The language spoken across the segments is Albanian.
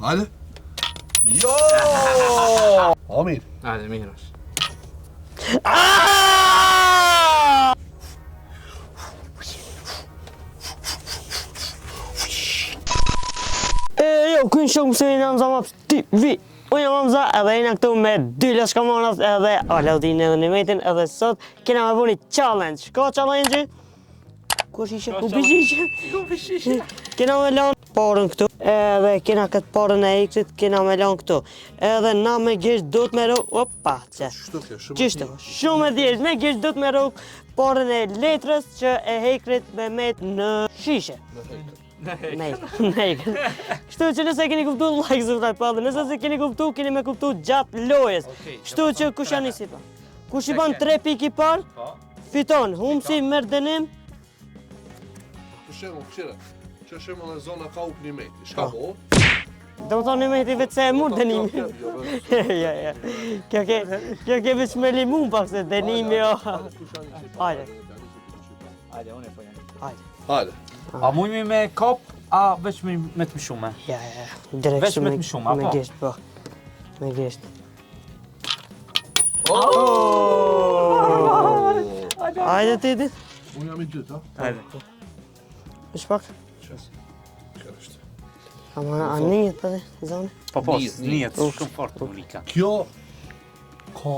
Hajde. Jo! Amir. Hajde, Mihrash. Jo, kënë shumë se jam zama TV. Unë jam Hamza edhe jena këtu me 2 lashkamonat edhe Alaudin edhe Nimetin edhe sot kena me bëni challenge. Ka challenge? Ku shishe? Ku pishishe? Kena me lanë parën këtu edhe kena këtë parën e eksit kena me lanë këtu. Edhe na me gjesht do të me rogë, opa, qishtë, shumë e djesht, me gjesht do të me rogë parën e letrës që e hekrit me met në shishe. Kështu që nëse keni kuptu, like subscribe pa dhe nëse se keni kuptu, keni me kuptu gjatë lojës. Kështu që kush janë nisi pa? Kush i ban 3 pik i par, fiton, humsi merr dënim. Për shembull, këshire, që shembull e zona ka up Nimeti, shka po? Do më thonë Nimeti vetë se e mur dënimi. Ja. Kjo ke veç me limun pak se dënimi jo. Hajde. Hajde, unë e po janë. Hajde. A mujmi me kop, a veç me të mshume? Ja. Direkt Veç me të mshume, apo? Me gjesht, po. Me gjesht. Hajde ti dit. Unë jam I dytë, ha? Hajde. Ish pak. Kërështë. Ama a njët për dhe, zone? Po, njët, shumë fort unika. Kjo ka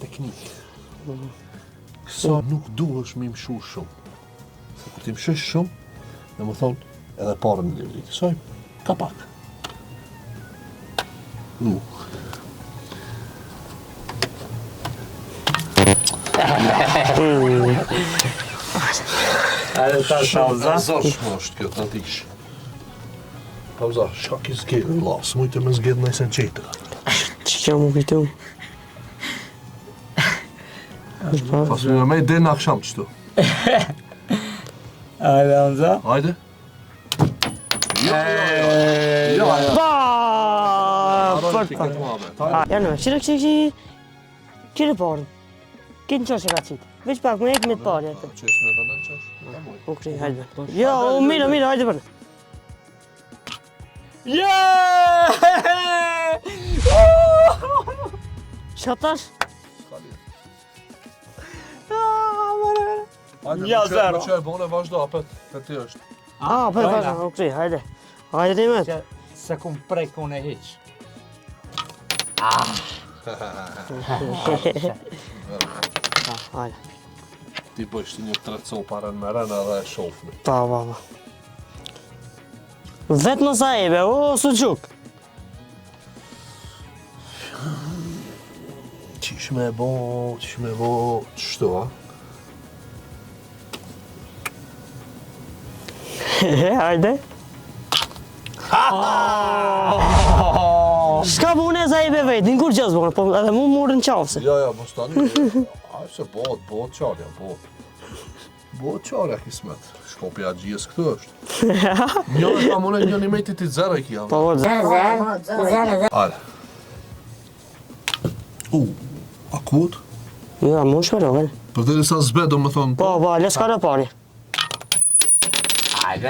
teknikë. Kësa nuk duhesh me mshu shumë. Se kur ti mshesh shumë, dhe më thonë edhe parën e livrit. Kësaj, ka pak. Hajde, ta Hamza. Zash më është kjo të antiksh. Hamza, shka ki zgjedhë, la, së mujtë me zgjedhë në esen qetër. Që që mu kujtu? Pas me me dhe në aksham qëtu. Hajde, Hamza. Hajde. Jo. Ba! Aroni ti këtë muhabet. Ja në, qire parën. Kinë qosh e ka qitë. Veç pak, me ek me të parë. Qesh me dhe në qash? U kri, hajde. Jo, mira, hajde përne. Qa tash? Ja, zero. Që e bone vazhdo, apet, për ti është. Për vazhdo, u kri, hajde. Hajde ti me. Se kum prej kun e hiq. Hajde. Ti bëjsh ti një 3 copa me rëna dhe e shofmi. Pa. Vetë në sa ebe, o, su gjuk. Qish me bo, qështu, ha? Hajde. Shka bune za ebe vetë, në kur gjësë bune, po edhe mu murën qafse. Ja, mos tani. Aj se bëhet qarja, bëhet. Bëhet qarja kismet. Shkopja gjijës këtu është. Njërë ka mune një Nimetit I zero I kja. Po, zero. Hajde. A kvot? Ja, mu shmero, vel. Për të sa zbe do më thonë. Po, les ka në pari. Hajde.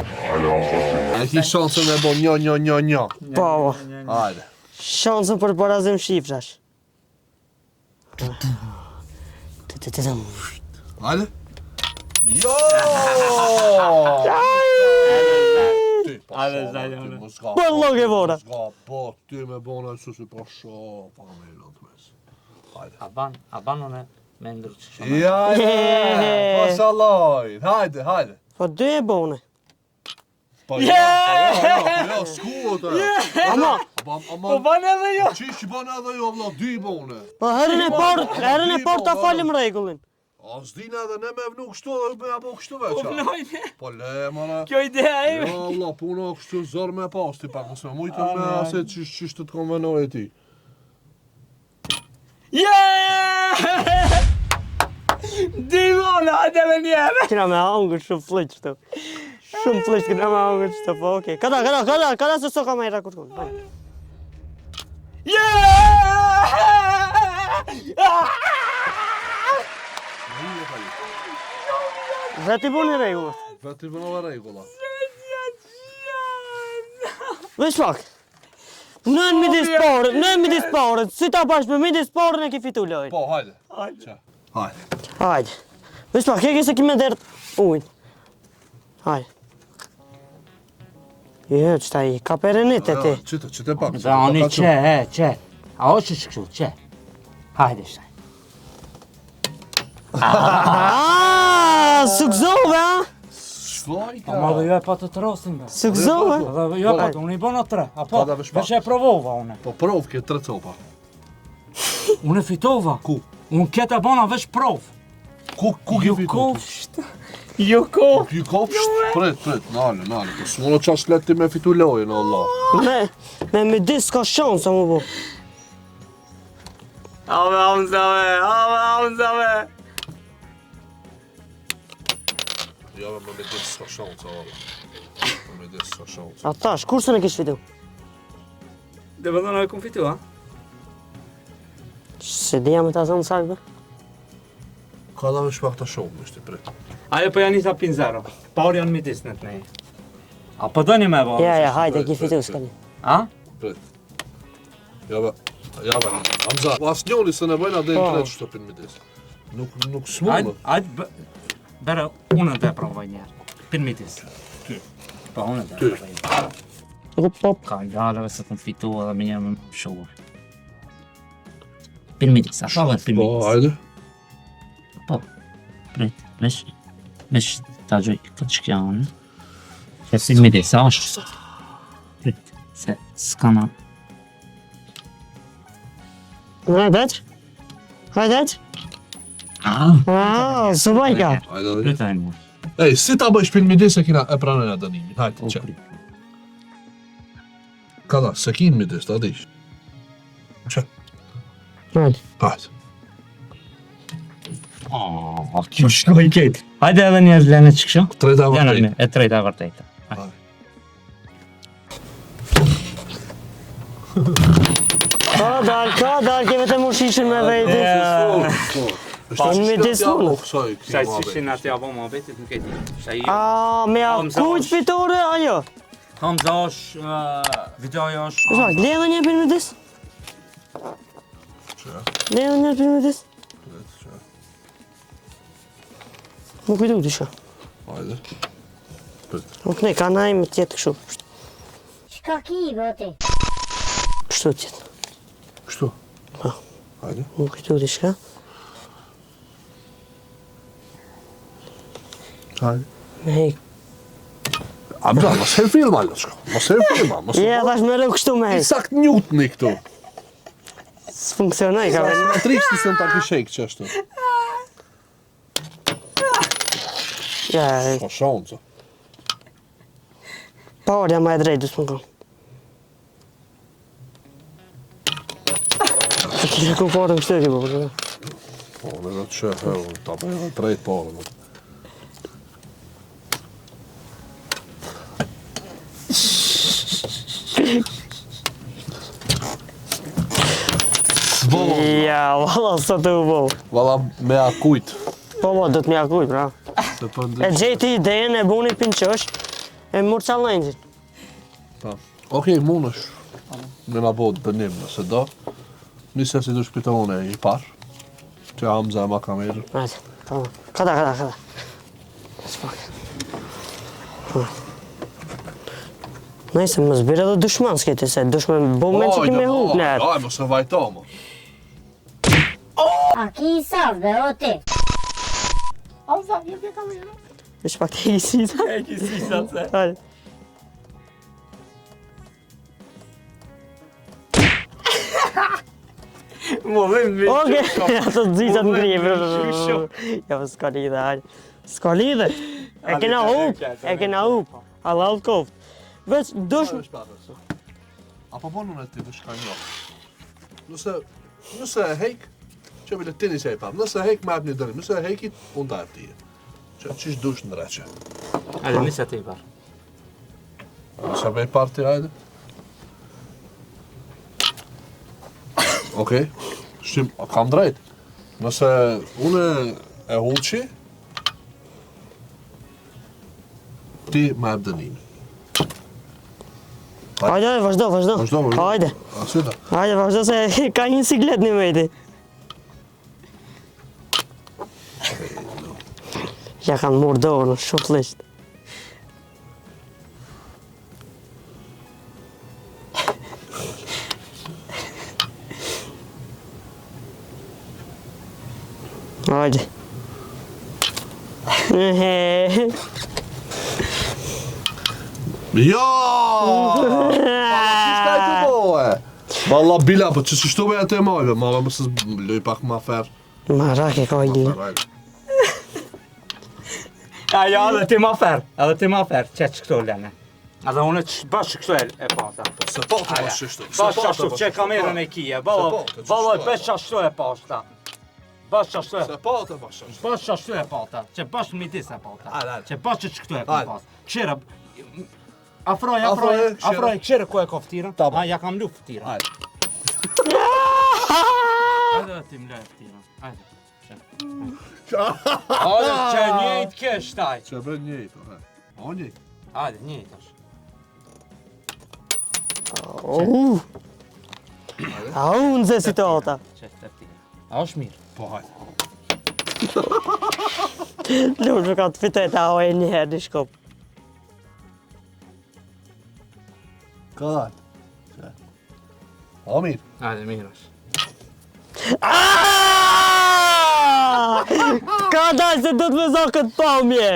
E ki shansën e bo një. Po. Hajde. Shansën për parazim shifrash. Hajde. Jo! Hajde, Për log e vora. Po, ty me bona e susi po sho, pa me në të mes. Hajde. A ban unë me ndërë që shumë. Ja, po shalojt. Hajde. Po, dy e bone. Po, jo, s'kuot e. Ama. Po ban edhe jo. Qish që ban edhe jo, vla, dy bone. Po, herën e parë ta falim regullin. A s'dina edhe ne me vnu kështu dhe me abo kështu veqa. Po le, mana. Kjo idea e Jo, vla, puno kështu zor me pas ti pak, mësme mujtë me ase qish të konvenoj e ti. Dimona, hajde me njerë. Kina me hangër shumë fliqë të. Shumë fliqë kina me hangër që të, po, okej. Kada se so ka me I rakurkun. Veti Veti bu një regullë. Veti bu një regullë. Veç pak. Nën midis parët, si ta pash me midis parën e ki fitu lojnë. Po, hajde. Hajde. Hajde. Veç pak, ke se kime dert ujnë. Hajde. Jo, qëta i ka perenit e ti. Qëte pak. Da oni që. A o që kështu, që. Hajde shtaj. Sukzove, a? Shvajka. Ma dhe jo e pa të të rosin, be. Sukzove? Dhe jo e pa të, unë i bëna 3, a po? Pa da vesh pa. Vesh e provova une. Po prov ke 3 copa. Unë e fitova. Ku? Unë kete bëna vesh prov. Ku ke fitu? Kofsht. Jo kofsht. Ju kopsht? Prit, nale. Po s'mono qas let ti me fitu lojën, Allah. Me midis ka shansa mu bu. Ave Hamzave. Ja, me midis s'ka shansa, Allah. Me midis s'ka shansa. Atash, kur se në kish fitu? Dhe vëllona e kum fitu, a? Se dhja me ta zonë sakë, Ka da me shpak të shumë, ishte prit. Ajo po janë isa pin 0. Por janë midis në të nej. A po doni me bo? Ja, hajde, ki fitu s'keni. A? Prit. Ja, Hamza, po as njoni se ne bëjna dhe në 3 shtopin midis. Nuk s'monë. Ajde, bere, unë të e provoj njerë. Pin midis. Ty. Po, unë të e provoj njerë. Hop. Ka njalëve se të fitu edhe me njerë më shuar. Pin midis, a shove pin Po, midis. hajde. Po, prit, vesh ta gjoj këtë që kja unë. Që si midis, a është? Prit, se s'kana. Hajdet? Së bajka. Hajde. Prit e në. Ej, si ta bëjsh pin midis e kina e pranën e dënimin. Hajde, që. Ka da, se kin midis, ta dish. Që? Hajde. Hajde. Kjo shkoj ketë. Hajde edhe njerë lene që kësho. Treta Lene vërtejt. me, e treta vërtejta. Ka dal, ke vetëm ushishën me vejti. Po, në midis punë. Shaj qishin atë jabo më vetit nuk e di. Shaj jo. Me a kujt fitore, ajo? Hamza është, videoja është. Shak, ledhe një për midis? Ledhe një për midis? Më kujtu disha. Hajde. Nuk ne, ka najmë tjetë kështu. Shka ki, bote? Kështu tjetë. Kështu? Po. Hajde. Më kujtu dishka. Hajde. Hej. Abda, mos her filma, shka. Mos her filma. Ja, tash me rëv kështu me hej. Sakt Newtoni këtu. S'funksionaj ka vetë. Matrix të sën ta kishek që ashtu. Ja, Po shonë, parja ma e drejtë s'më kam. Se kishe ku parën kështu e ki bërë. Po, në në të shëhe, ta për edhe drejt parën. Ja, valla së të u bo. Valla me akujt. Po, do të mja kuj, pra. Se për E ndrysh. gjeti idejen e buni pinqësh, e murë challenge-in. Okej, mund është. Me na bo dënim nëse do. Nisë si du shpitone i parë. Që Hamza e ma kamerë. Hajde, tamam. Kada. Spak. Nëjse, më zbire dhe dushman s'keti se dushman bo men që ki me huk në atë. Aj, mos e vajto, mo. A ki sav, bote? Vesh pak të gjisita. E gjisisa se. Hajde. Mo vim me Oke, ato të gjisat në grije. Shusho. Ja, po s'ka lidhe, hajde. S'ka lidhe. E kena hup. Allah të koft. Veç dush... Apo po në ti të shka një. Nëse e hek, që bile tini se e pam. Nëse e hek me ap një dërim. Nëse e hekit, unë ta e tije. Që qish dush në reqe. Hajde, nisë atë i parë. Nëse me i parti, hajde. Okej. Shqim, kam drejt. Nëse unë e huqi, ti me ap dënimi. Hajde, vazhdo. Vazhdo. Hajde. Asyta. Hajde, vazhdo se ka një siklet një mejti. Ja kanë morë dorën, shumë lisht. Hajde. Ja! Shkaj të bohe! Valla bila, po që shtu me atë e majve, mave më së loj pak ma fer. Marak e ka ilë. Ja, edhe ti ma fer, që këto lene. Edhe unë bash këto e pata. Se po të bash shtu. Bash ashtu, që kamerën e kije, balloj, bash ashtu e pashta. Bash ashtu e Se po të bash shtu. Bash ashtu e pata, që bash midis e pata. Hajde. Që bash që këto e Hajde. pas. Këshire, afroj, këshire ku e ka fëtirën. Tabo. Ja kam lu fëtirën. Hajde. Hajde ti më lë fëtirën. Hajde. Hajde, që njëjtë kesh taj. Që bërë njëjtë, he. O njëjtë. Hajde, njëjtë është. Au, në zesi të ota. Që të fëtirën. A është mirë. Po hajde. Lush me ka të fitet, au e njëherë një shkop. Ka dajtë. O mirë. Hajde, mirë është. Ka dalë se do të me zonë këtë palmje.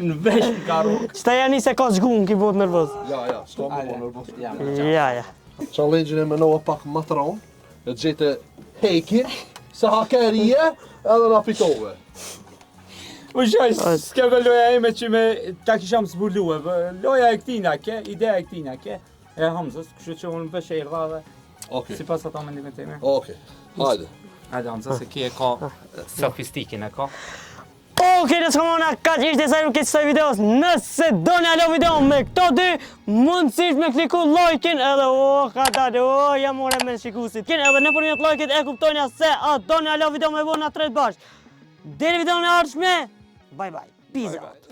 Në vesh në karu. Qëta janë se ka zhgun ki bot nervoz. Ja, s'ka më bo nërbos. Ja. Challenge-in e menova pak më të ronë, e gjete hekin, sa hakerije, edhe na pitove. U shaj, s'ke vë loja ime që me ta kisham zbulue, loja e këtina ke, ideja e këtina ke, e Hamzës, kështu që unë vesh e i rrave, Okej, si pas ata mendime time. okej, hajde. Hajde Hamza, se ki e ka sofistikin e ka. Okej, nësë komona, ka që ishte sajru këtë qëtoj videos. Nëse do një alo video me këto dy, mundësisht me kliku like-in edhe ka dalë, jam more me shikusit. Edhe në përmjet like-it e kuptojnja se a do një alo video me bo nga tret bashkë. Deri video në ardhshme, bye bye, peace out.